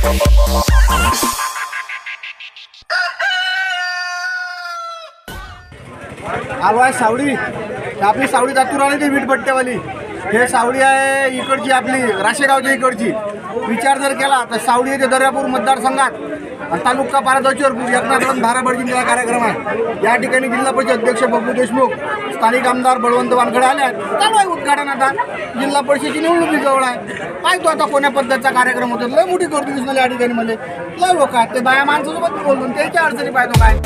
आलो आहे सावडी, आपली सावडी दातूर आली ती वीटभट्ट्यावाली। हे सावडी आहे इकडची, आपली राशेगावच्या इकडची। विचार जर केला तर सावडी येथे दर्यापूर मतदारसंघात तालुका पारदर्शक एकनाथ धाराबडजींचा कार्यक्रम आहे। या ठिकाणी जिल्हा परिषद अध्यक्ष बबलू देशमुख, स्थानिक आमदार बळवंत वानखडे आले आहेत। चालू आहे उद्घाटन। आता जिल्हा परिषदेची निवडणूक जवळ आहे। पाहतो आता कोण्या पद्धतीचा कार्यक्रम होतो। लय मोठी गर्दी दिसणार या ठिकाणी मध्ये, लय लोक आहेत। ते बाया माणसासोबत बोलून त्याच्या अडचणी पाहतो काय।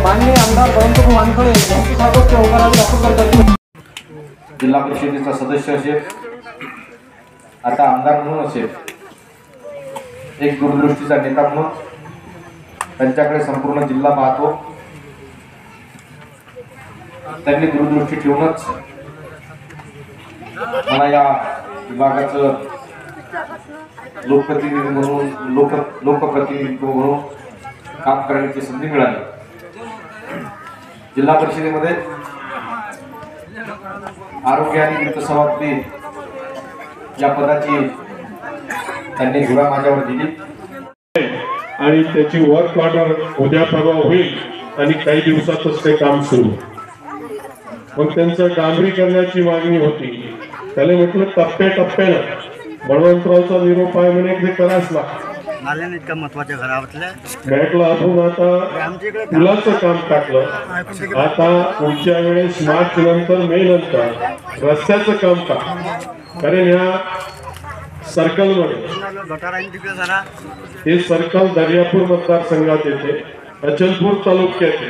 माननीय आमदार बळवंत वानखडे यांची सर्वोच्च होकाराने दाखल करतात। जिल्हा परिषदेचा सदस्य असेल, आता आमदार म्हणून असेल, एक दूरदृष्टीचा नेता म्हणून त्यांच्याकडे संपूर्ण जिल्हा पाहतो। त्यांनी दूरदृष्टी ठेवूनच मला या विभागाचं लोकप्रतिनिधी म्हणून लोकप्रतिनिधित्व म्हणून काम करण्याची संधी मिळाली। जिल्हा परिषदेमध्ये आरोग्य आणि वित्त सभापती या पदाची त्यांनी धुरा माझ्यावर दिली आणि त्याची वर्क ऑर्डर उद्या परवा होईल आणि काही दिवसातच ते काम सुरू। मग त्यांचं डांबरी करण्याची मागणी होती। त्याला म्हटलं टप्प्याटप्प्यानं बळवंतरावचा निरोप आहे म्हणे ते करायच लागतं। इतका महत्वाच्या घरातल्या बॅटला आपण आता पुलाचं काम टाकलं। आता पुढच्या वेळेस मार्च नंतर मे नंतर रस्त्याचं काम टाक। कारण ह्या सर्कलमध्ये हे सर्कल दर्यापूर मतदारसंघात येते, अचलपूर तालुक्यात येते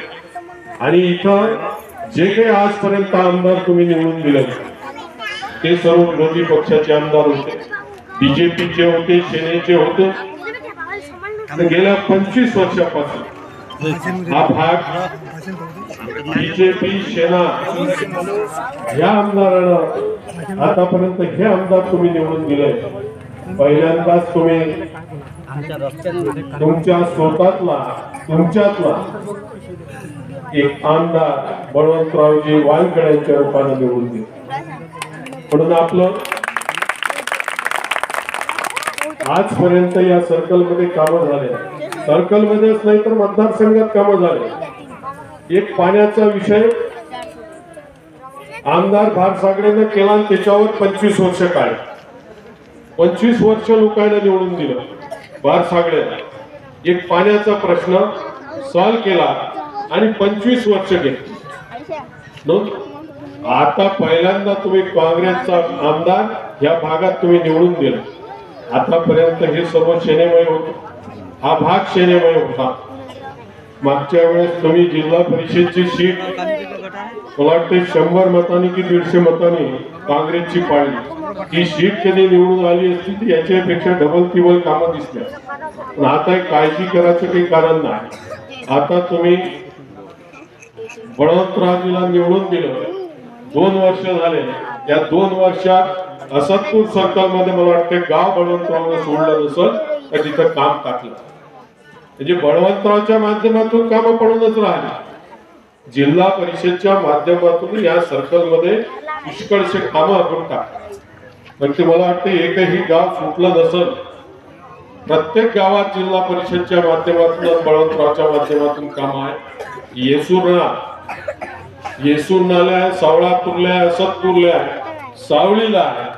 आणि इथं जे काही आजपर्यंत आमदार तुम्ही निवडून दिले ते सर्व विरोधी पक्षाचे आमदार होते, बीजेपीचे होते, सेनेचे होते। गेल्या 25 वर्षापासून हा भाग बीजेपी सेना या आमदारांना आतापर्यंत हे आमदार तुम्ही निवडून दिले। पहिल्यांदाच तुम्ही तुमच्या तुमच्यातला एक आमदार बळवंतरावजी वानखडे यांच्या रूपाने निवडून दिले। म्हणून आपलं आजपर्यंत या सर्कलमध्ये कामं झाले, सर्कलमध्येच नाही तर मतदारसंघात कामं झाले। एक पाण्याचा विषय आमदार भारसागरेने केला आणि त्याच्यावर 25 वर्ष काय 25 वर्ष लोकांना निवडून दिलं भारसागरेने। एक पाण्याचा प्रश्न सॉल्व केला आणि 25 वर्ष घेतली। आता पहिल्यांदा तुम्ही काँग्रेसचा आमदार या भागात तुम्ही निवडून दिला। आतापर्यंत हे सर्व सेनेमय होते, हा भाग सेनेमय होता। मागच्या वेळेस तुम्ही जिल्हा परिषदची सीट मला वाटते 100 मतांनी की 150 मतांनी काँग्रेसची पाडली। ही सीट कधी निवडून आली असती ती याच्यापेक्षा डबल टिबल कामं दिसल्या। पण आता काळजी करायचं काही कारण नाही। आता तुम्ही बळवंतरावजीला निवडून दिलं, 2 वर्ष झाले। या 2 वर्षात असतपूर सर्कल मध्ये मला वाटतं गाव बळवंतरावने सोडलं नसेल तर तिथं काम टाकलं। म्हणजे बळवंतरावच्या माध्यमातून कामं पडूनच राहिली। जिल्हा परिषदच्या माध्यमातून या सर्कल मध्ये पुष्कळसे कामं आपण टाकतो। पण ते मला वाटतं एकही गाव सुटलं नसेल। प्रत्येक गावात जिल्हा परिषदच्या माध्यमातून बळवंतरावच्या माध्यमातून काम आहे। येसूर नाल्या, सावळापूरला, असतपूरला, सावळीला आहे,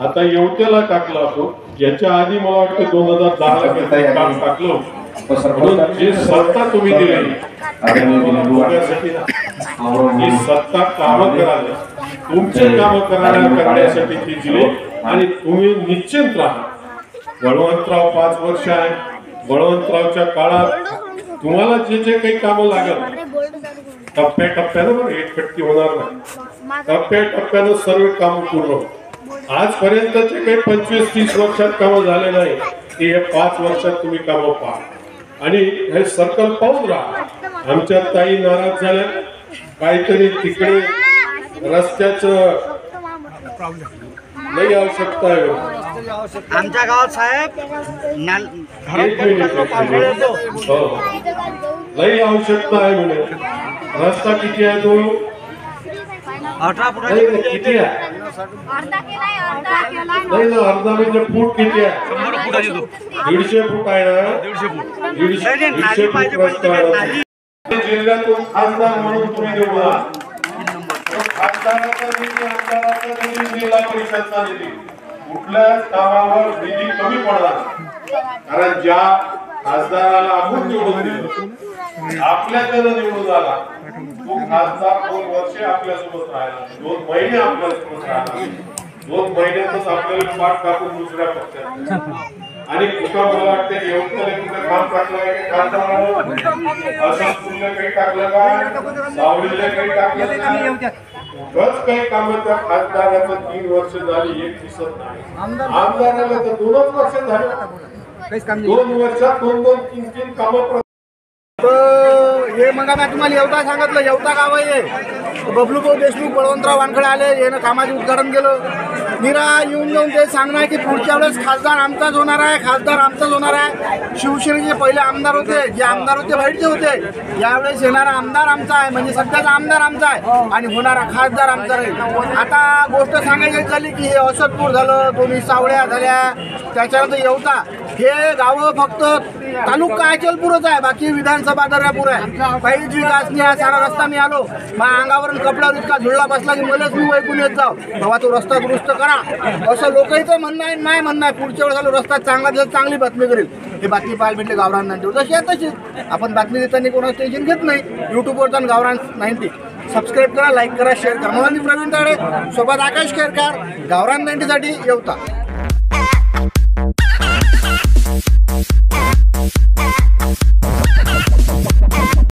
आता येवत्याला टाकलं आपण। याच्या आधी मला वाटतं 2010 ला काम टाकलं। जी सत्ता तुम्ही दिली ही सत्ता कामं करायला, तुमचे कामं करण्यासाठी ती दिली आणि तुम्ही निश्चिंत राहा। बळवंतराव 5 वर्ष आहे। बळवंतरावच्या काळात तुम्हाला जे जे काही कामं लागेल टप्प्याटप्प्यानं बरं एकखट्टी होणार नाही, टप्प्याटप्प्यानं सर्व कामं पूर्ण होत. आजपर्यंत जे काही 25-30 वर्षात कामं झाले नाही ते हे 5 वर्षात तुम्ही कामं पहा आणि हे सर्कल पाहून राहा. आमच्या ताई नाराज झाल्या, काहीतरी तिकडे रस्त्याचं लई आवश्यकता आहे. आमच्या गावात साहेब एक मिनिट. हो, लई आवश्यकता आहे म्हणे. रस्ता किती आहे तो? 18 फूट नाही नाही, किती आहे? नाही ना, अर्धा म्हणजे फूट किती आहे? 150 फूट आहे ना? 150 फूट रस्ता आहे. जिल्ह्यातून खासदार म्हणून तुम्ही निवडून आला. खासदाराचा निधी, आमदाराचा निधी, जिल्हा परिषदचा निधी, कुठल्याच कामावर निधी कमी पडणार नाही. कारण ज्या खासदाराला आपण निवडून दिलं, आपल्याकडे निवडून आला, तो खासदार 2 वर्षे आपल्यासोबत राहिला, 2 महिने आपल्यासोबत राहिला, 2 महिन्यातच आपल्याला पाठ टाकून दुसऱ्या पक्षात. आणि कुठं मला वाटतं येवतले कुठं काम टाकलं आहे का खासदारानं, असं स्कूलला काही टाकलं का, सावलीला काही टाकलं का, बस काही काम त्या खासदाराचं 3 वर्ष झाली, एक दिसत नाही. आमदाराला तर 2च वर्ष झाले, 2 वर्षात 2-2, 3-3 कामं. हे मग मी तुम्हाला येवता सांगितलं, येवता गाव आहे. बबलूभाऊ देशमुख, बळवंतराव वानखडे आले, यानं कामाचे उद्घाटन केलं. निरा येऊन जाऊन ते सांगणार की पुढच्या वेळेस खासदार आमचाच होणार आहे, खासदार आमचाच होणार आहे. शिवसेनेचे पहिले आमदार होते, जे आमदार होते वाईटचे होते, यावेळेस येणारा आमदार आमचा आहे, म्हणजे सध्याचा आमदार आमचा आहे आणि होणारा खासदार आमचा राहील. आता गोष्ट सांगायची झाली की हे असदपूर झालं, दोन्ही सावळ्या झाल्या, त्याच्यानंतर येवता, हे गावं फक्त तालुका अचलपूरच आहे, बाकी विधानसभा दर्यापूर आहे. काहीच विकास नाही आहे. सारा रस्ता मी आलो, माझ्या अंगावरून कपड्यावर इतका झुळला बसला की मलाच मी वैकून येत जाऊ, तेव्हा तो रस्ता दुरुस्त करा, असं लोकांचं म्हणणं आहे. नाही म्हणणं आहे, पुढच्या वेळेस आलो रस्ता चांगला दिला, चांगली बातमी करेल. हे बातमी पाहायला भेटले गावरान 90, तशी आहे तशीच. आपण बातमी देताना कोणाचं टेन्शन घेत नाही. यूट्यूबवर जाऊन गावरान 90 सबस्क्राईब करा, लाईक करा, शेअर करा. मला मी प्रवीण ताडे, सोबत आकाश केरकर, गावरान 90 साठी येवता.